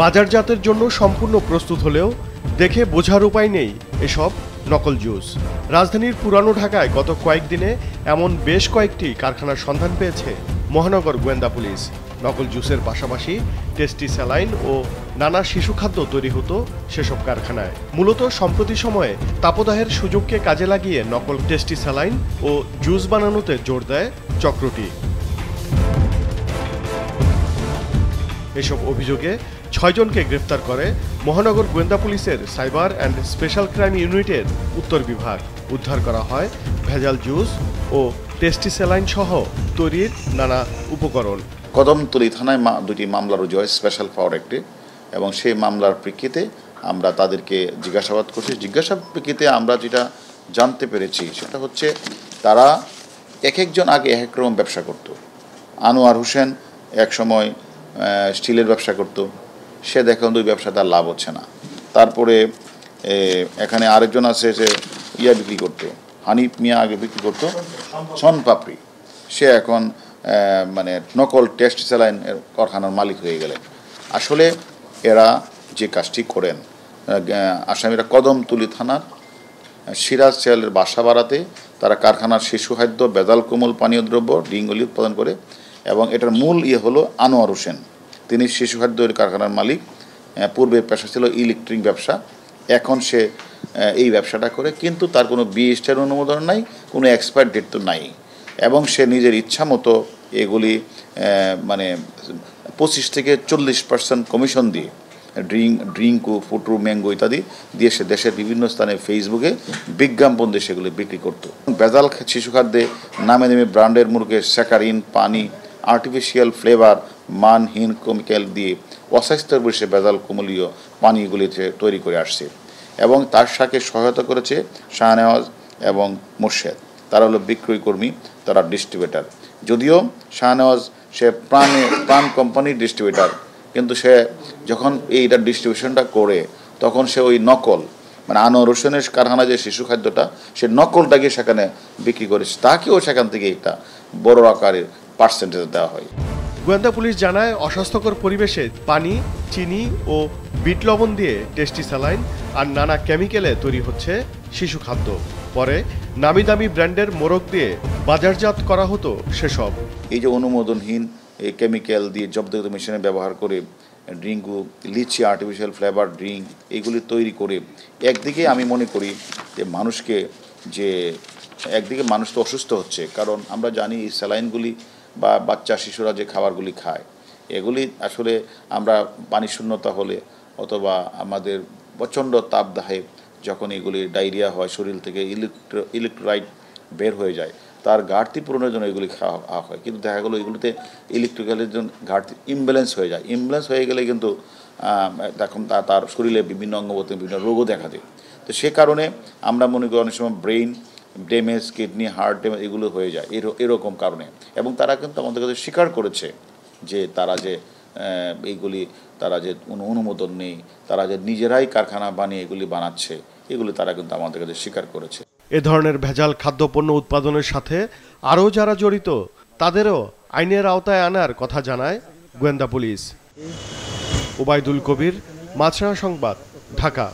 বাজারজাতের জন্য সম্পূর্ণ প্রস্তুত হলেও দেখে বোঝার উপায় নেই এসব নকল জুস। রাজধানীর পুরানো ঢাকায় গত কয়েকদিনে এমন বেশ কয়েকটি কারখানার সন্ধান পেয়েছে মহানগর গোয়েন্দা পুলিশ। নকল জুসের পাশাপাশি টেস্টি স্যালাইন ও নানা শিশু খাদ্য তৈরি হতো সেসব কারখানায়। মূলত সম্প্রতি সময়ে তাপদাহের সুযোগকে কাজে লাগিয়ে নকল টেস্টি স্যালাইন ও জুস বানানোতে জোর দেয় চক্রটি। এসব অভিযোগে ৬ জনকে গ্রেফতার করে মহানগর গোয়েন্দা পুলিশের সাইবার অ্যান্ড স্পেশাল ক্রাইম ইউনিটের উত্তর বিভাগ। উদ্ধার করা হয় ভেজাল জুস ও টেস্টি স্যালাইন সহ তৈরির নানা উপকরণ। কদমতলী থানায় দুটি মামলা রুজু হয় স্পেশাল পাওয়ার অ্যাক্টে, এবং সেই মামলার প্রেক্ষিতে আমরা তাদেরকে জিজ্ঞাসাবাদ করছি। জিজ্ঞাসাবাদ প্রেক্ষিতে আমরা যেটা জানতে পেরেছি সেটা হচ্ছে তারা এক একজন আগে এক এক রকম ব্যবসা করত। আনোয়ার হোসেন এক সময় স্টিলের ব্যবসা করত, সে দেখুন ওই ব্যবসা তার লাভ হচ্ছে না। তারপরে এখানে আরেকজন আছে, সে বিক্রি করতো, হানিফ মিয়া আগে বিক্রি করতো সনপাপড়ি, সে এখন মানে নকল টেস্ট স্যালাইন কারখানার মালিক হয়ে গেলেন। আসলে এরা যে কাজটি করেন, আসামিরা কদমতলী থানার সিরাজ চেয়ালের বাসা বাড়াতে তারা কারখানার শিশু খাদ্য, বেজাল কোমল পানীয় দ্রব্য, ডিঙ্গলি উৎপাদন করে, এবং এটার মূল হলো আনোয়ার হোসেন। তিনি শিশু খাদ্যের কারখানার মালিক। পূর্বে পেশা ছিল ইলেকট্রিক ব্যবসা, এখন সে এই ব্যবসাটা করে, কিন্তু তার কোনো বিএসটির অনুমোদন নাই, কোনো এক্সপায়ার ডেট তো নাই, এবং সে নিজের ইচ্ছা মতো এগুলি মানে 25 থেকে 40% কমিশন দিয়ে ড্রিঙ্ক ও ফুটু ম্যাঙ্গো ইত্যাদি দিয়ে সে দেশের বিভিন্ন স্থানে ফেসবুকে বিজ্ঞাপন দিয়ে সেগুলি বিক্রি করতো। বেজাল শিশু খাদ্যে নামে নামে ব্র্যান্ডের মুরগে স্যাকারিন, পানি, আর্টিফিশিয়াল ফ্লেভার, মানহীন কেমিক্যাল দিয়ে অস্বাস্থ্যের বসে বেজাল কোমলীয় পানীয়গুলিতে তৈরি করে আসছে, এবং তার সাথে সহায়তা করেছে শাহনেওয়াজ এবং মোর্শেদ। তারা হলো বিক্রয় কর্মী, তারা ডিস্ট্রিবিউটার। যদিও শাহনেওয়াজ সে প্রাণ কোম্পানির ডিস্ট্রিবিউটার, কিন্তু সে যখন এইটা ডিস্ট্রিবিউশনটা করে তখন সে ওই নকল মানে আনোয়ার হোসেনের কারখানা যে শিশু খাদ্যটা, সে নকলটাকে সেখানে বিক্রি করেছে, তাকেও সেখান থেকে একটা বড় আকারের পার্সেন্টেজ দেওয়া হয়। গোয়েন্দা পুলিশ জানায়, অস্বাস্থ্যকর পরিবেশে পানি, চিনি ও বিট লবণ দিয়ে টেস্টি স্যালাইন আর নানা কেমিক্যালে তৈরি হচ্ছে শিশু খাদ্য। পরে নামি দামি ব্র্যান্ডের মোড়ক দিয়ে বাজারজাত করা হতো সেসব। এই যে অনুমোদনহীন এই কেমিক্যাল দিয়ে জব্দকৃত মেশিনে ব্যবহার করে ড্রিঙ্ক, লিচি, আর্টিফিশিয়াল ফ্লেভার ড্রিঙ্ক এগুলি তৈরি করে, একদিকে আমি মনে করি যে মানুষকে একদিকে মানুষ তো অসুস্থ হচ্ছে, কারণ আমরা জানি এই স্যালাইনগুলি বা বাচ্চা শিশুরা যে খাবারগুলি খায়, এগুলি আসলে আমরা পানি শূন্যতা হলে অথবা আমাদের প্রচণ্ড তাপদাহে যখন এগুলি ডায়রিয়া হয়, শরীর থেকে ইলেকট্রোলাইট বের হয়ে যায়, তার ঘাটতি পূরণের জন্য এগুলি খাওয়া হয়। কিন্তু দেখা গেলো এগুলিতে ইলেকট্রিক্যালের জন্য ঘাটতি ইমব্যালেন্স হয়ে যায়। ইমব্যালেন্স হয়ে গেলে কিন্তু তখন তার শরীরে বিভিন্ন অঙ্গবতে বিভিন্ন রোগও দেখা দেয়। তো সে কারণে আমরা মনে করি অনেক সময় brain damage, kidney, heart damage এগুলো হয়ে যায় এরকম কারণে। এবং তারা কিন্তু আমাদের কাছে স্বীকার করেছে যে তারা যে এইগুলি তারা যে অনুমোদন নেই, তারা যে নিজেরাই কারখানা বানিয়ে এগুলি বানাচ্ছে, এগুলি তারা কিন্তু আমাদের কাছে স্বীকার করেছে। এ ধরনের ভেজাল খাদ্যপণ্য উৎপাদনের সাথে আরও যারা জড়িত তাদেরও আইনের আওতায় আনার কথা জানায় গোয়েন্দা পুলিশ। ওবায়দুল কবির, মাছরাঙা সংবাদ, ঢাকা।